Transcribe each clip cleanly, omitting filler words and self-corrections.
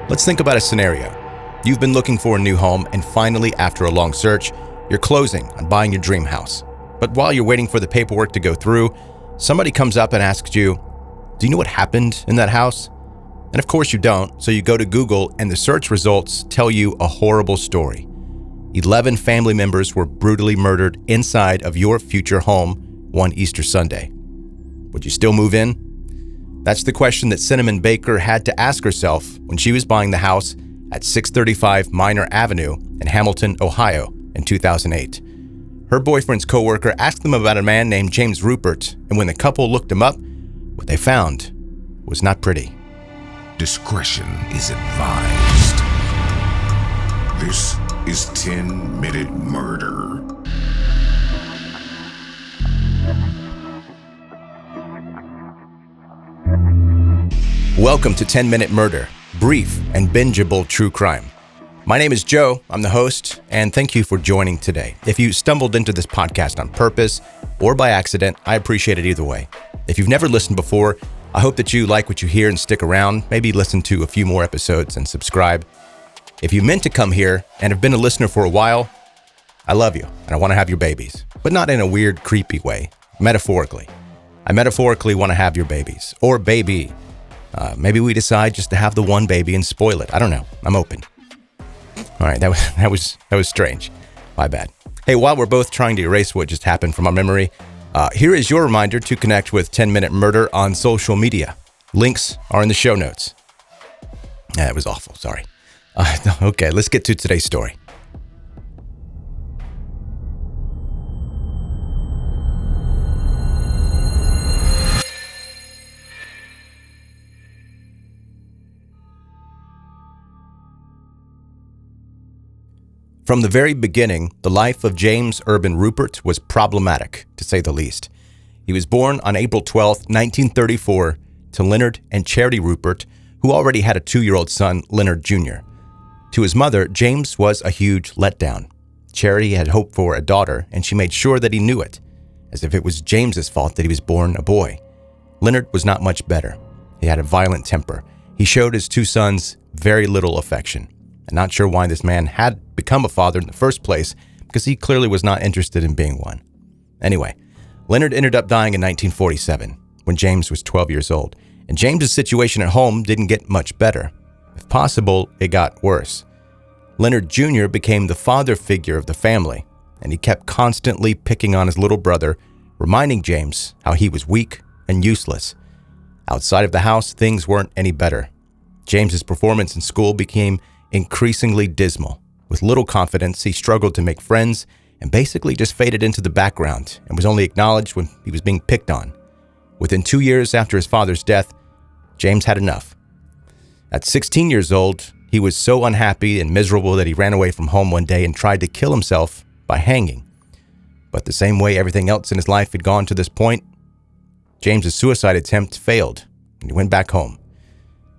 Let's think about a scenario. You've been looking for a new home, and finally, after a long search, you're closing on buying your dream house. But while you're waiting for the paperwork to go through, somebody comes up and asks you, "Do you know what happened in that house?" And of course you don't, so you go to Google and the search results tell you a horrible story. 11 family members were brutally murdered inside of your future home one Easter Sunday. Would you still move in? That's the question that Cinnamon Baker had to ask herself when she was buying the house at 635 Minor Avenue in Hamilton, Ohio in 2008. Her boyfriend's coworker asked them about a man named James Ruppert, and when the couple looked him up, what they found was not pretty. Discretion is advised. This is 10-Minute Murder. Welcome to 10-Minute Murder, brief and bingeable true crime. My name is Joe, I'm the host, and thank you for joining today. If you stumbled into this podcast on purpose or by accident, I appreciate it either way. If you've never listened before, I hope that you like what you hear and stick around, maybe listen to a few more episodes and subscribe. If you meant to come here and have been a listener for a while, I love you and I want to have your babies, but not in a weird, creepy way, metaphorically. I metaphorically want to have your babies, or baby. Maybe we decide just to have the one baby and spoil it. I don't know. I'm open. All right, that was strange. My bad. Hey, while we're both trying to erase what just happened from our memory, here is your reminder to connect with 10-Minute Murder on social media. Links are in the show notes. That was awful. Sorry. Okay, let's get to today's story. From the very beginning, the life of James Urban Rupert was problematic, to say the least. He was born on April 12, 1934, to Leonard and Charity Rupert, who already had a 2-year-old son, Leonard Jr. To his mother, James was a huge letdown. Charity had hoped for a daughter, and she made sure that he knew it, as if it was James's fault that he was born a boy. Leonard was not much better. He had a violent temper. He showed his 2 sons very little affection. And not sure why this man had become a father in the first place, because he clearly was not interested in being one. Anyway, Leonard ended up dying in 1947, when James was 12 years old, and James's situation at home didn't get much better. If possible, it got worse. Leonard Jr. became the father figure of the family, and he kept constantly picking on his little brother, reminding James how he was weak and useless. Outside of the house, things weren't any better. James's performance in school became increasingly dismal. With little confidence, he struggled to make friends and basically just faded into the background and was only acknowledged when he was being picked on. Within 2 years after his father's death, James had enough. At 16 years old, he was so unhappy and miserable that he ran away from home one day and tried to kill himself by hanging. But the same way everything else in his life had gone to this point, James's suicide attempt failed, and he went back home.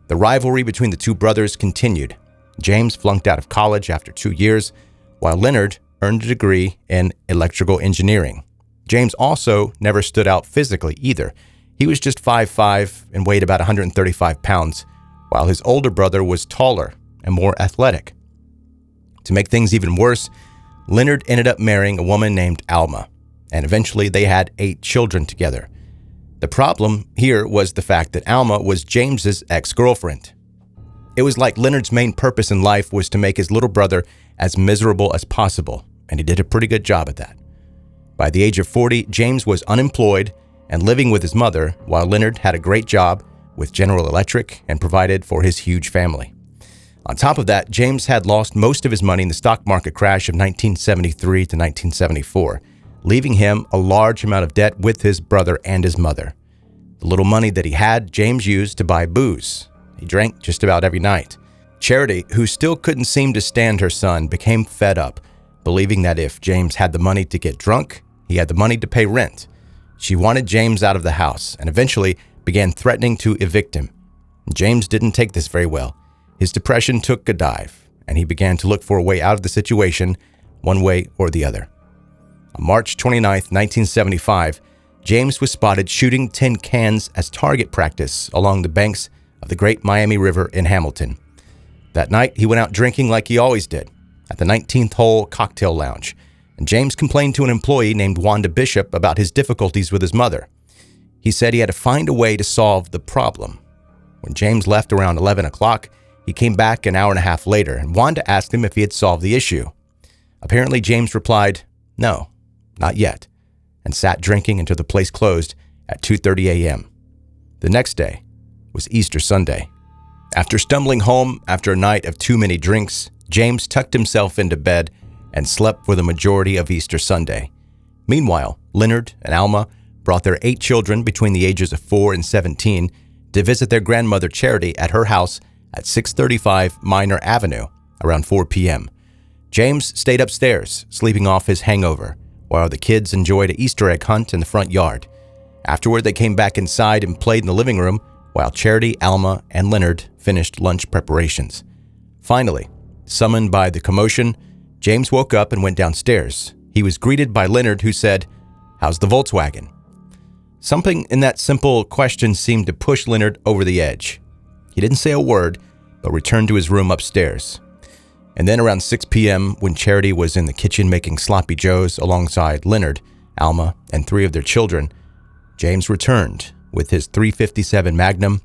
The rivalry between the 2 brothers continued. James flunked out of college after 2 years, while Leonard earned a degree in electrical engineering. James also never stood out physically either. He was just 5'5" and weighed about 135 pounds, while his older brother was taller and more athletic. To make things even worse, Leonard ended up marrying a woman named Alma, and eventually they had 8 children together. The problem here was the fact that Alma was James's ex-girlfriend. It was like Leonard's main purpose in life was to make his little brother as miserable as possible, and he did a pretty good job at that. By the age of 40, James was unemployed and living with his mother, while Leonard had a great job with General Electric and provided for his huge family. On top of that, James had lost most of his money in the stock market crash of 1973 to 1974, leaving him a large amount of debt with his brother and his mother. The little money that he had, James used to buy booze. He drank just about every night. Charity, who still couldn't seem to stand her son, became fed up, believing that if James had the money to get drunk, he had the money to pay rent. She wanted James out of the house and eventually began threatening to evict him. James didn't take this very well. His depression took a dive, and he began to look for a way out of the situation, one way or the other. On March 29, 1975, James was spotted shooting tin cans as target practice along the banks of the Great Miami River in Hamilton. That night, he went out drinking like he always did at the 19th Hole Cocktail Lounge, and James complained to an employee named Wanda Bishop about his difficulties with his mother. He said he had to find a way to solve the problem. When James left around 11 o'clock, he came back an hour and a half later, and Wanda asked him if he had solved the issue. Apparently, James replied, "No, not yet," and sat drinking until the place closed at 2:30 a.m. The next day was Easter Sunday. After stumbling home after a night of too many drinks, James tucked himself into bed and slept for the majority of Easter Sunday. Meanwhile, Leonard and Alma brought their 8 children between the ages of 4 and 17 to visit their grandmother Charity at her house at 635 Minor Avenue around 4 p.m. James stayed upstairs, sleeping off his hangover, while the kids enjoyed an Easter egg hunt in the front yard. Afterward, they came back inside and played in the living room while Charity, Alma, and Leonard finished lunch preparations. Finally, summoned by the commotion, James woke up and went downstairs. He was greeted by Leonard, who said, "How's the Volkswagen?" Something in that simple question seemed to push Leonard over the edge. He didn't say a word, but returned to his room upstairs. And then around 6 p.m., when Charity was in the kitchen making sloppy joes alongside Leonard, Alma, and 3 of their children, James returned with his .357 Magnum,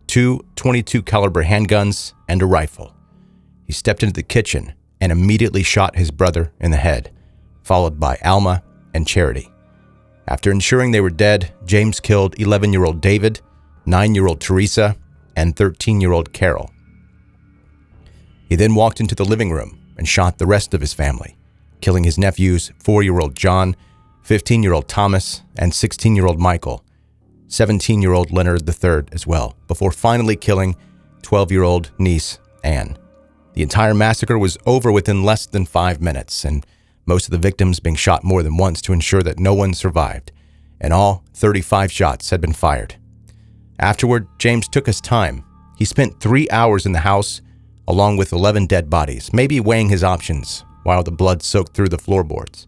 2 .22 caliber handguns, and a rifle. He stepped into the kitchen and immediately shot his brother in the head, followed by Alma and Charity. After ensuring they were dead, James killed 11-year-old David, 9-year-old Teresa, and 13-year-old Carol. He then walked into the living room and shot the rest of his family, killing his nephews 4-year-old John, 15-year-old Thomas, and 16-year-old Michael, 17-year-old Leonard III as well, before finally killing 12-year-old niece Anne. The entire massacre was over within less than 5 minutes, and most of the victims being shot more than once to ensure that no one survived. In all, 35 shots had been fired. Afterward, James took his time. He spent 3 hours in the house, along with 11 dead bodies, maybe weighing his options, while the blood soaked through the floorboards.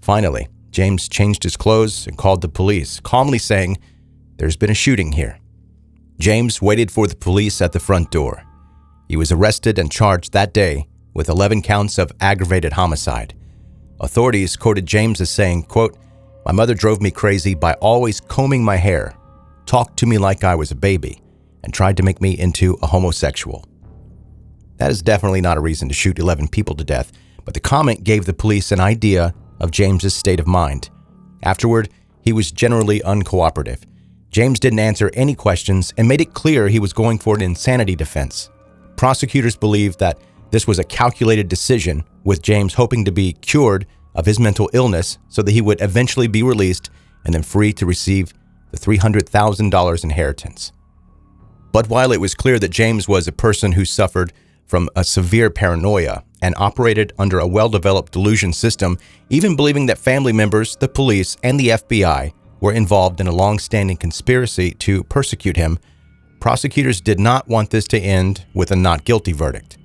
Finally, James changed his clothes and called the police, calmly saying, "There's been a shooting here." James waited for the police at the front door. He was arrested and charged that day with 11 counts of aggravated homicide. Authorities quoted James as saying, quote, "My mother drove me crazy by always combing my hair, talked to me like I was a baby, and tried to make me into a homosexual." That is definitely not a reason to shoot 11 people to death, but the comment gave the police an idea of James's state of mind. Afterward, he was generally uncooperative. James didn't answer any questions and made it clear he was going for an insanity defense. Prosecutors believed that this was a calculated decision, with James hoping to be cured of his mental illness so that he would eventually be released and then free to receive the $300,000 inheritance. But while it was clear that James was a person who suffered from a severe paranoia and operated under a well-developed delusion system, even believing that family members, the police, and the FBI were involved in a long-standing conspiracy to persecute him, prosecutors did not want this to end with a not guilty verdict.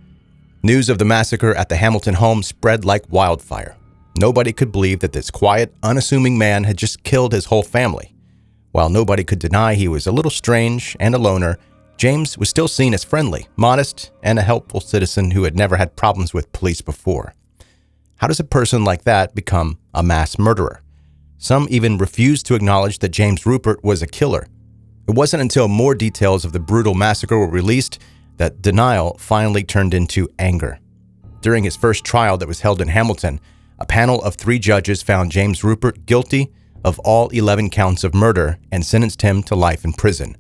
News of the massacre at the Hamilton home spread like wildfire. Nobody could believe that this quiet, unassuming man had just killed his whole family. While nobody could deny he was a little strange and a loner, James was still seen as friendly, modest, and a helpful citizen who had never had problems with police before. How does a person like that become a mass murderer? Some even refused to acknowledge that James Ruppert was a killer. It wasn't until more details of the brutal massacre were released that denial finally turned into anger. During his first trial that was held in Hamilton, a panel of 3 judges found James Ruppert guilty of all 11 counts of murder and sentenced him to life in prison.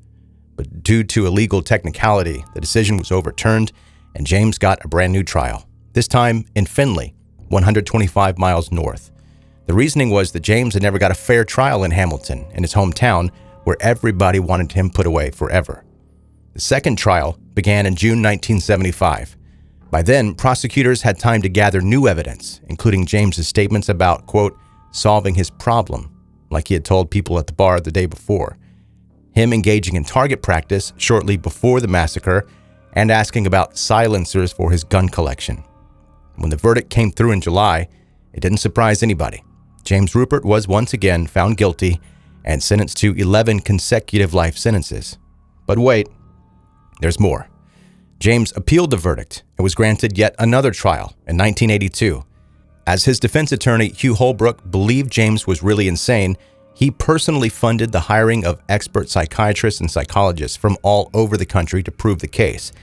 But due to a legal technicality, the decision was overturned and James got a brand new trial, this time in Findlay, 125 miles north. The reasoning was that James had never got a fair trial in Hamilton, in his hometown, where everybody wanted him put away forever. The second trial began in June 1975. By then, prosecutors had time to gather new evidence, including James's statements about, quote, solving his problem, like he had told people at the bar the day before, him engaging in target practice shortly before the massacre, and asking about silencers for his gun collection. When the verdict came through in July, it didn't surprise anybody. James Ruppert was once again found guilty and sentenced to 11 consecutive life sentences. But wait, there's more. James appealed the verdict and was granted yet another trial in 1982. As his defense attorney, Hugh Holbrook, believed James was really insane, he personally funded the hiring of expert psychiatrists and psychologists from all over the country to prove the case.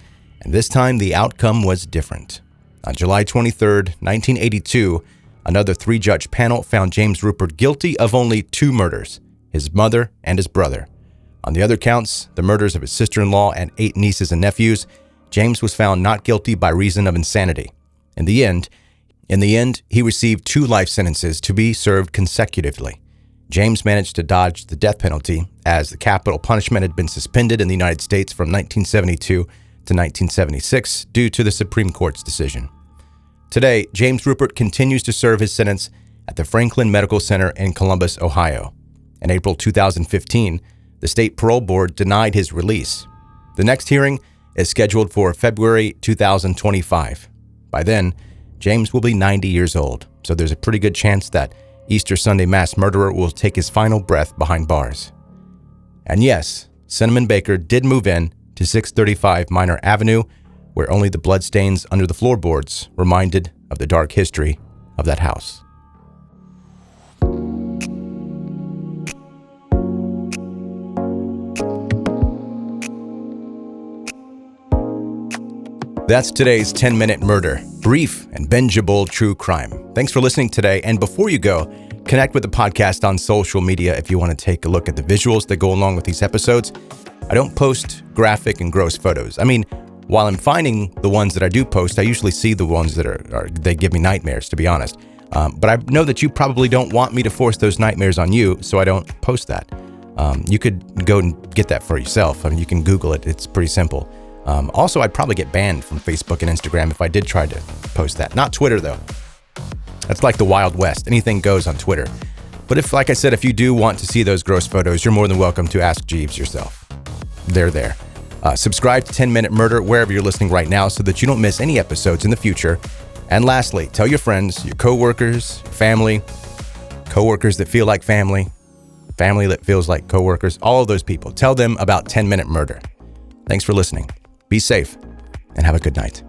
And this time, the outcome was different. On July 23, 1982, another 3-judge panel found James Ruppert guilty of only 2 murders, his mother and his brother. On the other counts, the murders of his sister-in-law and 8 nieces and nephews, James was found not guilty by reason of insanity. In the end, he received 2 life sentences to be served consecutively. James managed to dodge the death penalty, as the capital punishment had been suspended in the United States from 1972 to 1976 due to the Supreme Court's decision. Today, James Ruppert continues to serve his sentence at the Franklin Medical Center in Columbus, Ohio. In April 2015, the state parole board denied his release. The next hearing is scheduled for February 2025. By then, James will be 90 years old, so there's a pretty good chance that Easter Sunday mass murderer will take his final breath behind bars. And yes, Cinnamon Baker did move in to 635 Minor Avenue, where only the bloodstains under the floorboards reminded of the dark history of that house. That's today's 10-Minute Murder, brief and bingeable true crime. Thanks for listening today. And before you go, connect with the podcast on social media if you want to take a look at the visuals that go along with these episodes. I don't post graphic and gross photos. I mean, while I'm finding the ones that I do post, I usually see the ones that they give me nightmares, to be honest. But I know that you probably don't want me to force those nightmares on you, so I don't post that. You could go and get that for yourself. I mean, you can Google it. It's pretty simple. Also, I'd probably get banned from Facebook and Instagram if I did try to post that. Not Twitter, though. That's like the Wild West. Anything goes on Twitter. But if, like I said, if you do want to see those gross photos, you're more than welcome to ask Jeeves yourself. They're there. Subscribe to 10-Minute Murder wherever you're listening right now so that you don't miss any episodes in the future. And lastly, tell your friends, your coworkers, family, coworkers that feel like family that feels like coworkers, all of those people. Tell them about 10-Minute Murder. Thanks for listening. Be safe and have a good night.